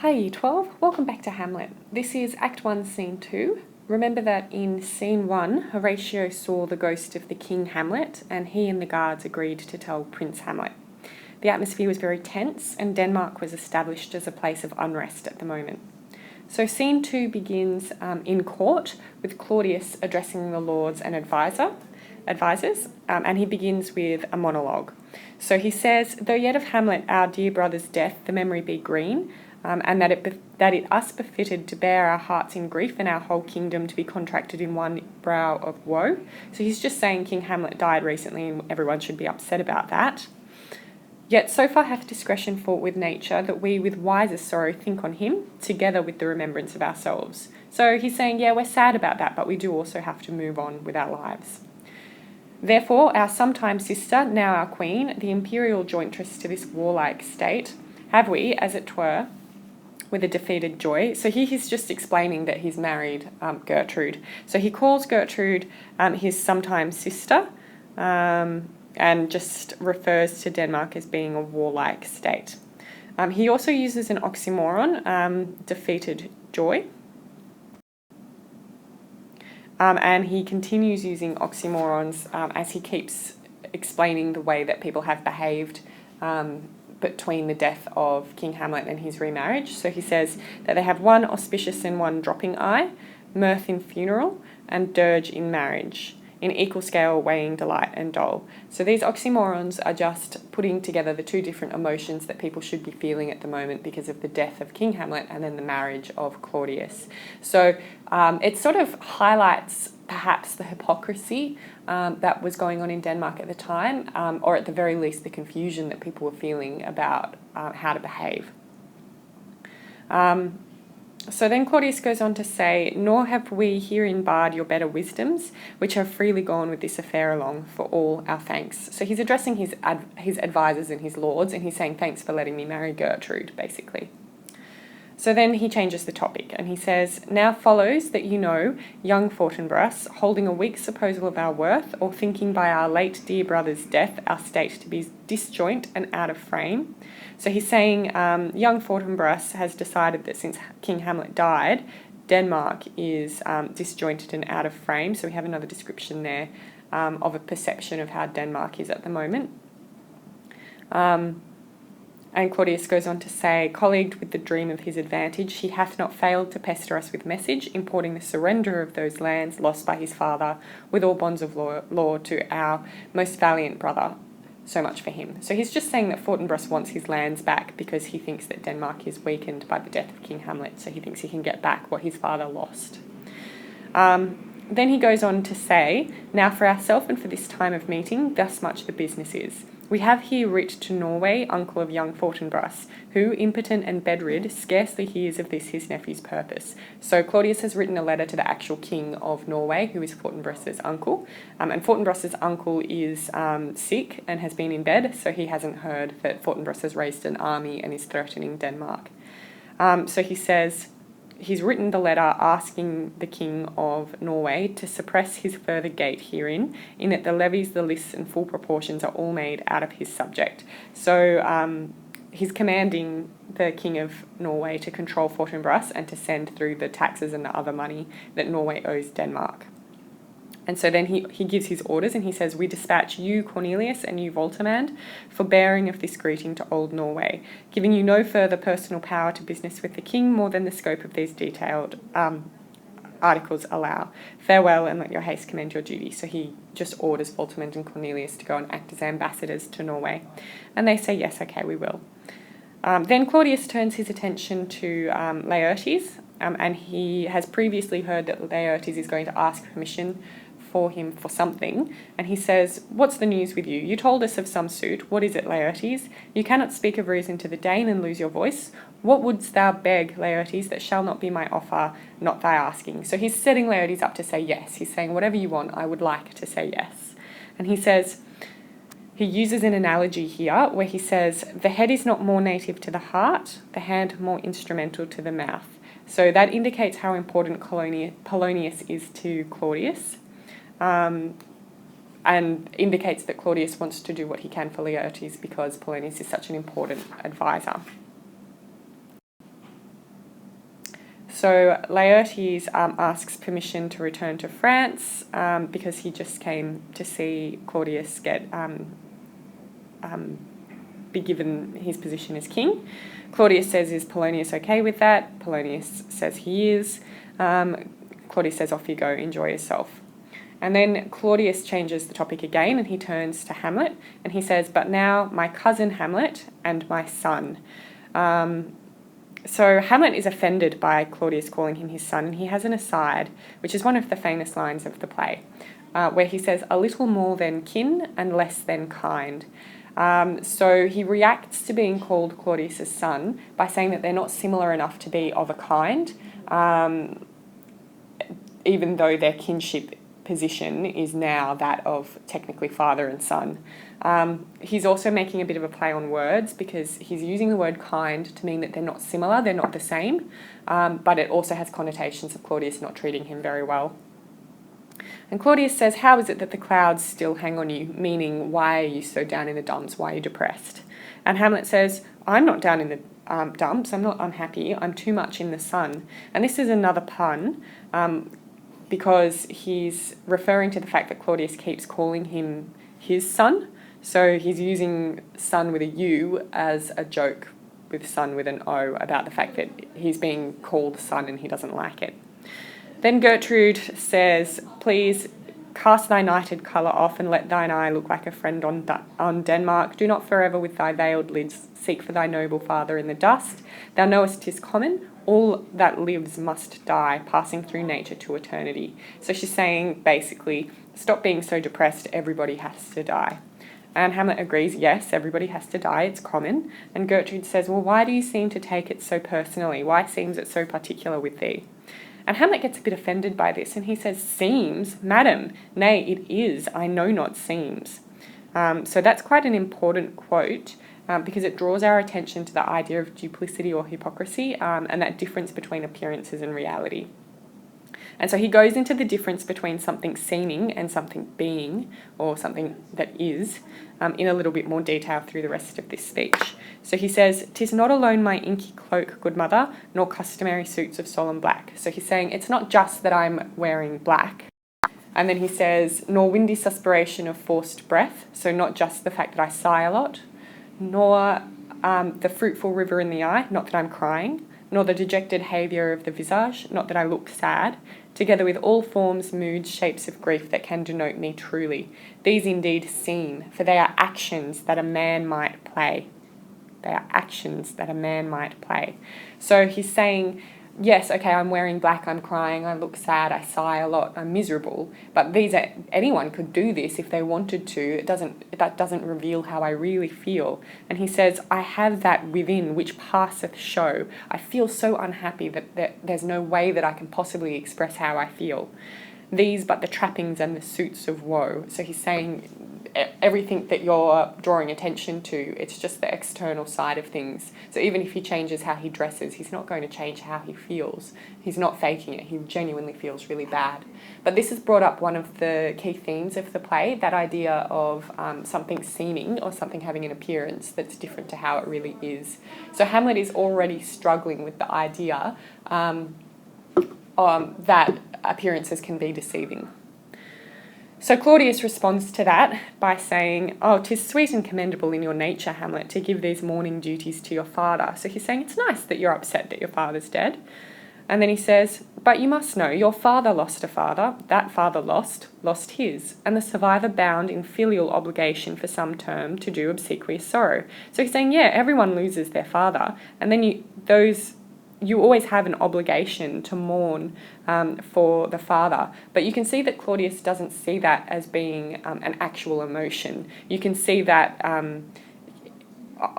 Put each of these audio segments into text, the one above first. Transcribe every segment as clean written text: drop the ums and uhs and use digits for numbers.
Hi Year 12, welcome back to Hamlet. This is Act 1, Scene 2. Remember that in Scene 1, Horatio saw the ghost of the King Hamlet and he and the guards agreed to tell Prince Hamlet. The atmosphere was very tense and Denmark was established as a place of unrest at the moment. So Scene 2 begins in court with Claudius addressing the lords and advisors, and he begins with a monologue. So he says, "Though yet of Hamlet our dear brother's death the memory be green, and that it us befitted to bear our hearts in grief and our whole kingdom to be contracted in one brow of woe." So he's just saying King Hamlet died recently and everyone should be upset about that. "Yet so far hath discretion fought with nature that we with wiser sorrow think on him, together with the remembrance of ourselves." So he's saying, yeah, we're sad about that, but we do also have to move on with our lives. "Therefore our sometime sister, now our queen, the imperial jointress to this warlike state, have we, as it were, with a defeated joy." So here he's just explaining that he's married Gertrude. So he calls Gertrude his sometime sister and just refers to Denmark as being a warlike state. He also uses an oxymoron, defeated joy. And he continues using oxymorons as he keeps explaining the way that people have behaved between the death of King Hamlet and his remarriage. So he says that they have one auspicious and one dropping eye, mirth in funeral, and dirge in marriage, in equal scale weighing delight and dole. So these oxymorons are just putting together the two different emotions that people should be feeling at the moment because of the death of King Hamlet and then the marriage of Claudius. So it sort of highlights perhaps the hypocrisy that was going on in Denmark at the time, or at the very least the confusion that people were feeling about how to behave. So then Claudius goes on to say, "Nor have we herein barred your better wisdoms, which have freely gone with this affair along, for all our thanks." So he's addressing his advisors and his lords, and he's saying, thanks for letting me marry Gertrude, basically. So then he changes the topic and he says, "Now follows that you know, young Fortinbras, holding a weak supposal of our worth, or thinking by our late dear brother's death our state to be disjoint and out of frame." So he's saying young Fortinbras has decided that since King Hamlet died, Denmark is disjointed and out of frame. So we have another description there of a perception of how Denmark is at the moment. And Claudius goes on to say, "Colleagued with the dream of his advantage, he hath not failed to pester us with message, importing the surrender of those lands lost by his father, with all bonds of law to our most valiant brother. So much for him." So he's just saying that Fortinbras wants his lands back because he thinks that Denmark is weakened by the death of King Hamlet, so he thinks he can get back what his father lost. Then he goes on to say, "Now for ourself and for this time of meeting, thus much the business is. We have here writ to Norway, uncle of young Fortinbras, who, impotent and bedrid, scarcely hears of this his nephew's purpose." So Claudius has written a letter to the actual king of Norway, who is Fortinbras's uncle. And Fortinbras's uncle is sick and has been in bed, so he hasn't heard that Fortinbras has raised an army and is threatening Denmark. So he says, he's written the letter asking the king of Norway to suppress his further gate herein, in that the levies, the lists, and full proportions are all made out of his subject. So he's commanding the king of Norway to control Fortinbras and to send through the taxes and the other money that Norway owes Denmark. And so then he gives his orders and he says, "We dispatch you, Cornelius, and you, Voltimand, for bearing of this greeting to old Norway, giving you no further personal power to business with the king more than the scope of these detailed articles allow. Farewell, and let your haste commend your duty." So he just orders Voltimand and Cornelius to go and act as ambassadors to Norway. And they say, yes, okay, we will. Then Claudius turns his attention to Laertes, and he has previously heard that Laertes is going to ask permission for him for something, and he says, "What's the news with you? You told us of some suit. What is it, Laertes? You cannot speak of reason to the Dane and lose your voice. What wouldst thou beg, Laertes, that shall not be my offer, not thy asking?" So he's setting Laertes up to say yes. He's saying, whatever you want, I would like to say yes. And he says, he uses an analogy here where he says, "The head is not more native to the heart, the hand more instrumental to the mouth." So that indicates how important Polonius is to Claudius. And indicates that Claudius wants to do what he can for Laertes because Polonius is such an important advisor. So Laertes asks permission to return to France because he just came to see Claudius be given his position as king. Claudius says, is Polonius okay with that? Polonius says he is. Claudius says, off you go, enjoy yourself. And then Claudius changes the topic again and he turns to Hamlet and he says, but now my cousin Hamlet and my son. So Hamlet is offended by Claudius calling him his son, and he has an aside, which is one of the famous lines of the play, where he says, a little more than kin and less than kind. So he reacts to being called Claudius's son by saying that they're not similar enough to be of a kind, even though their kinship position is now that of technically father and son. He's also making a bit of a play on words because he's using the word kind to mean that they're not similar, they're not the same, but it also has connotations of Claudius not treating him very well. And Claudius says, how is it that the clouds still hang on you? Meaning, why are you so down in the dumps? Why are you depressed? And Hamlet says, I'm not down in the dumps, I'm not unhappy, I'm too much in the sun. And this is another pun, because he's referring to the fact that Claudius keeps calling him his son. So he's using son with a U as a joke with son with an O about the fact that he's being called son and he doesn't like it. Then Gertrude says, please cast thy nighted colour off and let thine eye look like a friend on Denmark. Do not forever with thy veiled lids seek for thy noble father in the dust. Thou knowest 'tis common, all that lives must die, passing through nature to eternity. So she's saying, basically, stop being so depressed, everybody has to die. And Hamlet agrees, yes, everybody has to die, it's common. And Gertrude says, well, why do you seem to take it so personally? Why seems it so particular with thee? And Hamlet gets a bit offended by this, and he says, seems? Madam, nay, it is, I know not seems. So that's quite an important quote, because it draws our attention to the idea of duplicity or hypocrisy, and that difference between appearances and reality. And so he goes into the difference between something seeming and something being, or something that is, in a little bit more detail through the rest of this speech. So he says, "'Tis not alone my inky cloak, good mother, nor customary suits of solemn black." So he's saying it's not just that I'm wearing black. And then he says, nor windy suspiration of forced breath, so not just the fact that I sigh a lot, nor the fruitful river in the eye, not that I'm crying, nor the dejected haviour of the visage, not that I look sad, together with all forms, moods, shapes of grief that can denote me truly. These indeed seem, for they are actions that a man might play. They are actions that a man might play. So he's saying, yes, okay, I'm wearing black, I'm crying, I look sad, I sigh a lot, I'm miserable, but anyone could do this if they wanted to. That doesn't reveal how I really feel. And he says, I have that within which passeth show. I feel so unhappy that there's no way that I can possibly express how I feel. These but the trappings and the suits of woe. So he's saying everything that you're drawing attention to, it's just the external side of things. So even if he changes how he dresses, he's not going to change how he feels. He's not faking it. He genuinely feels really bad. But this has brought up one of the key themes of the play, that idea of something seeming or something having an appearance that's different to how it really is. So Hamlet is already struggling with the idea that appearances can be deceiving. So Claudius responds to that by saying, oh, 'tis sweet and commendable in your nature, Hamlet, to give these mourning duties to your father. So he's saying, it's nice that you're upset that your father's dead. And then he says, but you must know, your father lost a father, that father lost his, and the survivor bound in filial obligation for some term to do obsequious sorrow. So he's saying, yeah, everyone loses their father, and then you always have an obligation to mourn for the father. But you can see that Claudius doesn't see that as being an actual emotion. You can see that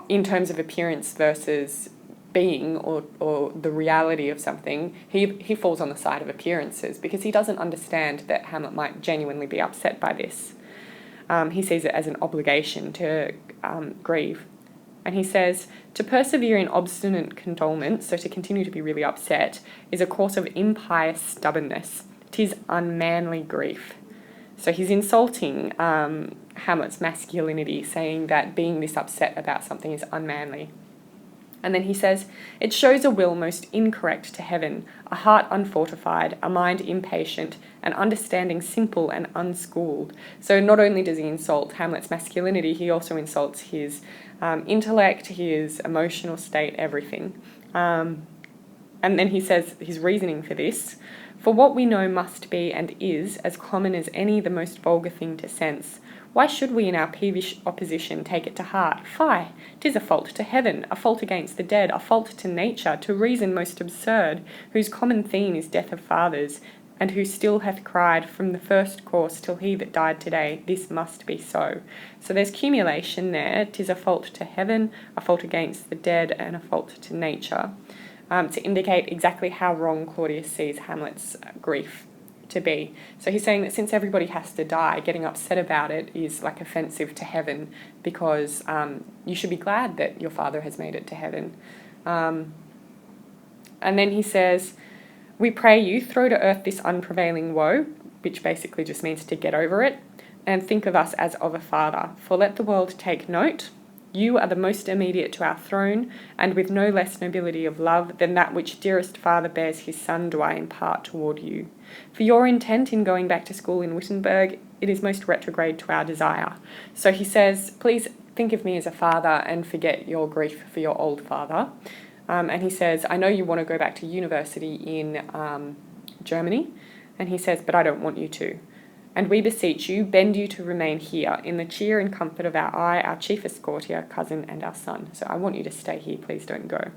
in terms of appearance versus being or the reality of something, he falls on the side of appearances because he doesn't understand that Hamlet might genuinely be upset by this. He sees it as an obligation to grieve. And he says, to persevere in obstinate condolement, so to continue to be really upset, is a course of impious stubbornness. 'Tis unmanly grief. So he's insulting Hamlet's masculinity, saying that being this upset about something is unmanly. And then he says, it shows a will most incorrect to heaven, a heart unfortified, a mind impatient, an understanding simple and unschooled. So not only does he insult Hamlet's masculinity, he also insults his intellect, his emotional state, everything. And then he says his reasoning for this: for what we know must be and is as common as any the most vulgar thing to sense. Why should we in our peevish opposition take it to heart? Fie! 'Tis a fault to heaven, a fault against the dead, a fault to nature, to reason most absurd, whose common theme is death of fathers, and who still hath cried from the first course till he that died today, this must be so. So there's cumulation there. 'Tis a fault to heaven, a fault against the dead, and a fault to nature, to indicate exactly how wrong Claudius sees Hamlet's grief to be. So he's saying that since everybody has to die, getting upset about it is like offensive to heaven, because you should be glad that your father has made it to heaven. And then he says, we pray you, throw to earth this unprevailing woe, which basically just means to get over it, and think of us as of a father. For let the world take note, you are the most immediate to our throne, and with no less nobility of love than that which dearest father bears his son do I impart toward you. For your intent in going back to school in Wittenberg, it is most retrograde to our desire. So he says, please think of me as a father and forget your grief for your old father. And he says, I know you want to go back to university in Germany. And he says, but I don't want you to. And we beseech you, bend you to remain here, in the cheer and comfort of our eye, our chiefest courtier, cousin, and our son. So I want you to stay here, please don't go.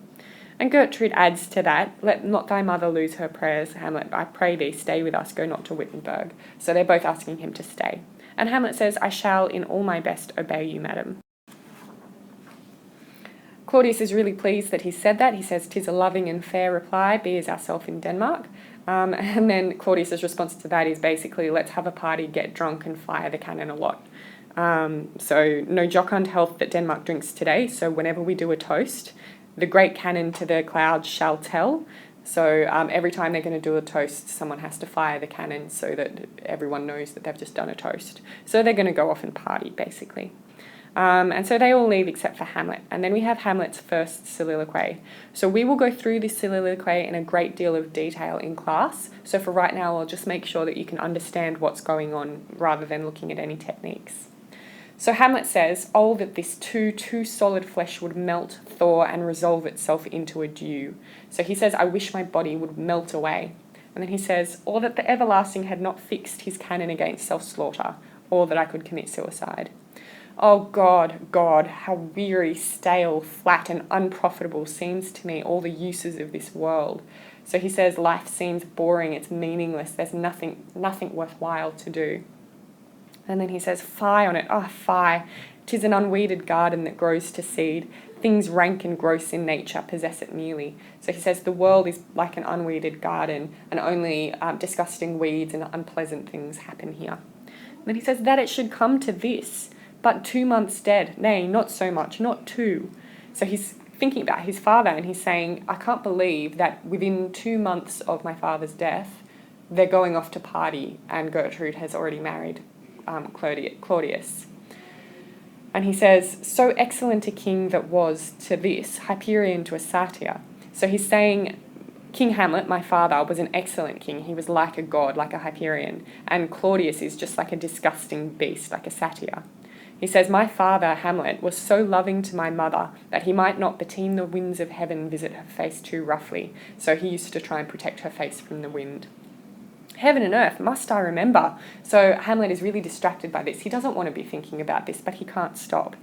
And Gertrude adds to that, let not thy mother lose her prayers, Hamlet, I pray thee, stay with us, go not to Wittenberg. So they're both asking him to stay. And Hamlet says, I shall in all my best obey you, madam. Claudius is really pleased that he said that. He says, 'tis a loving and fair reply, be as ourself in Denmark. And then Claudius's response to that is basically, let's have a party, get drunk, and fire the cannon a lot. So no jocund health that Denmark drinks today. So whenever we do a toast, the great cannon to the clouds shall tell. So every time they're going to do a toast, someone has to fire the cannon so that everyone knows that they've just done a toast. So they're going to go off and party, basically. And so they all leave except for Hamlet. And then we have Hamlet's first soliloquy. So we will go through this soliloquy in a great deal of detail in class. So for right now, I'll just make sure that you can understand what's going on rather than looking at any techniques. So Hamlet says, oh, that this too solid flesh would melt, thaw, and resolve itself into a dew. So he says, I wish my body would melt away. And then he says, or that the everlasting had not fixed his cannon against self-slaughter, or that I could commit suicide. Oh God, how weary, stale, flat, and unprofitable seems to me all the uses of this world. So he says life seems boring, it's meaningless, there's nothing worthwhile to do. And then he says, fie on it, fie, 'tis an unweeded garden that grows to seed. Things rank and gross in nature possess it merely. So he says the world is like an unweeded garden, and only disgusting weeds and unpleasant things happen here. And then he says that it should come to this, but 2 months dead, nay, not so much, not 2. So he's thinking about his father, and he's saying, I can't believe that within 2 months of my father's death, they're going off to party, and Gertrude has already married Claudius. And he says, so excellent a king that was to this, Hyperion to a satyr. So he's saying, King Hamlet, my father, was an excellent king. He was like a god, like a Hyperion. And Claudius is just like a disgusting beast, like a satyr. He says, my father, Hamlet, was so loving to my mother that he might not beteem the winds of heaven visit her face too roughly. So he used to try and protect her face from the wind. Heaven and earth, must I remember? So Hamlet is really distracted by this. He doesn't want to be thinking about this, but he can't stop.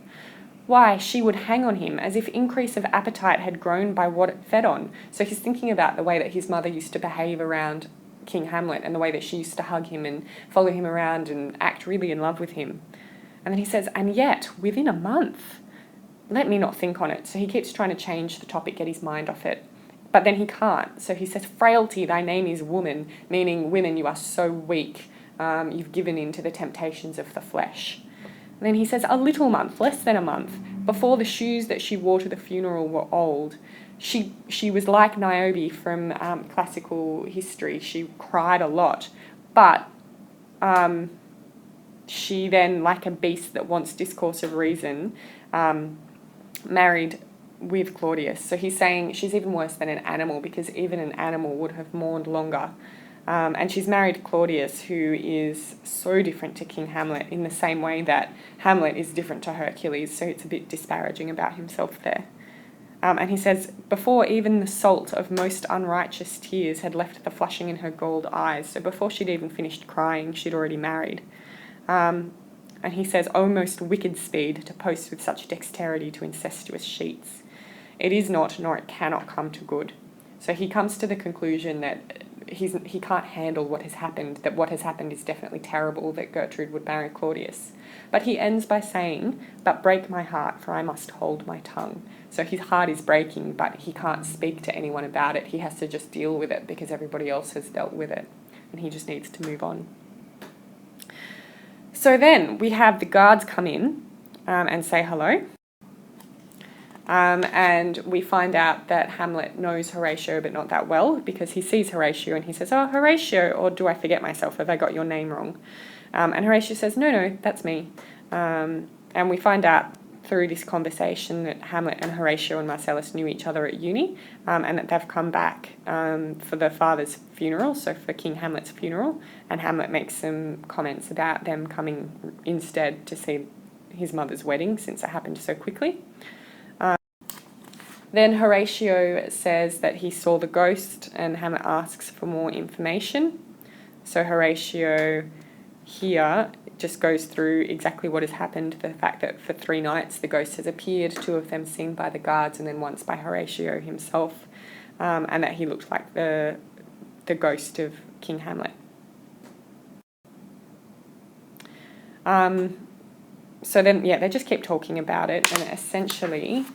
Why, she would hang on him as if increase of appetite had grown by what it fed on. So he's thinking about the way that his mother used to behave around King Hamlet and the way that she used to hug him and follow him around and act really in love with him. And then he says, and yet, within a month, let me not think on it. So he keeps trying to change the topic, get his mind off it. But then he can't. So he says, frailty, thy name is woman, meaning women, you are so weak. You've given in to the temptations of the flesh. And then he says, a little month, less than a month, before the shoes that she wore to the funeral were old. She was like Niobe from classical history. She cried a lot. But she then, like a beast that wants discourse of reason, married with Claudius. So he's saying she's even worse than an animal, because even an animal would have mourned longer. And she's married Claudius, who is so different to King Hamlet in the same way that Hamlet is different to Hercules, so it's a bit disparaging about himself there. And he says, before even the salt of most unrighteous tears had left the flushing in her gold eyes, so before she'd even finished crying, she'd already married. And he says, O most wicked speed, to post with such dexterity to incestuous sheets. It is not, nor it cannot come to good. So he comes to the conclusion that he can't handle what has happened, that what has happened is definitely terrible, that Gertrude would marry Claudius. But he ends by saying, but break my heart, for I must hold my tongue. So his heart is breaking, but he can't speak to anyone about it. He has to just deal with it because everybody else has dealt with it, and he just needs to move on. So then we have the guards come in and say hello. And we find out that Hamlet knows Horatio, but not that well, because he sees Horatio and he says, oh, Horatio, or do I forget myself? Have I got your name wrong? And Horatio says, no, that's me. And we find out through this conversation that Hamlet and Horatio and Marcellus knew each other at uni, and that they've come back for the father's funeral, so for King Hamlet's funeral, and Hamlet makes some comments about them coming instead to see his mother's wedding, since it happened so quickly. Then Horatio says that he saw the ghost, and Hamlet asks for more information. So Horatio here just goes through exactly what has happened, the fact that for 3 nights the ghost has appeared, 2 of them seen by the guards and then once by Horatio himself, and that he looked like the ghost of King Hamlet. So then, yeah, they just keep talking about it, and essentially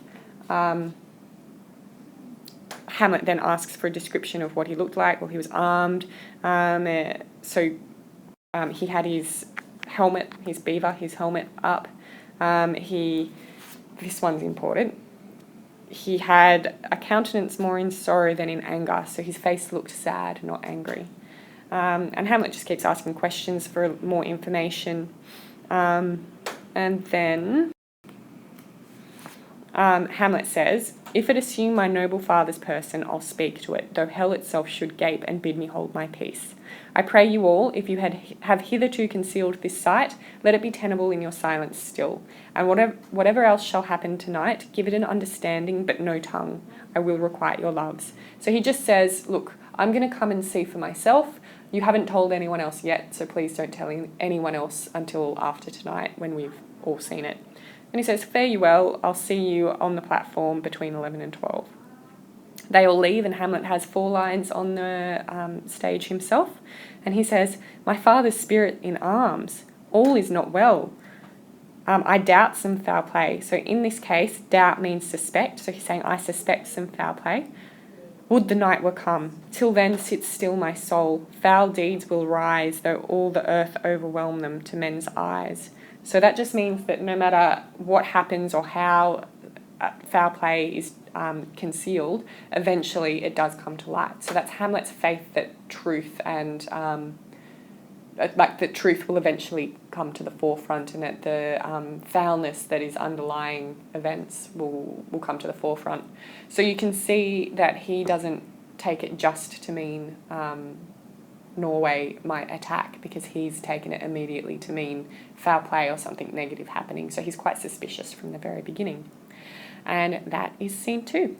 Hamlet then asks for a description of what he looked like. Well, he was armed. He had his helmet, his beaver, his helmet up. This one's important. He had a countenance more in sorrow than in anger, so his face looked sad, not angry. And Hamlet just keeps asking questions for more information. And then Hamlet says, if it assume my noble father's person, I'll speak to it, though hell itself should gape and bid me hold my peace. I pray you all, if you have hitherto concealed this sight, let it be tenable in your silence still. And whatever else shall happen tonight, give it an understanding, but no tongue. I will requite your loves. So he just says, look, I'm going to come and see for myself. You haven't told anyone else yet, so please don't tell anyone else until after tonight when we've all seen it. And he says, fare you well, I'll see you on the platform between 11 and 12. They all leave, and Hamlet has 4 lines on the stage himself. And he says, my father's spirit in arms, all is not well. I doubt some foul play. So in this case, doubt means suspect. So he's saying, I suspect some foul play. Would the night were come. Till then sit still my soul. Foul deeds will rise, though all the earth overwhelm them to men's eyes. So that just means that no matter what happens or how foul play is concealed, eventually it does come to light. So that's Hamlet's faith that truth and that truth will eventually come to the forefront, and that the foulness that is underlying events will come to the forefront. So you can see that he doesn't take it just to mean Norway might attack, because he's taken it immediately to mean foul play or something negative happening. So he's quite suspicious from the very beginning. And that is scene 2.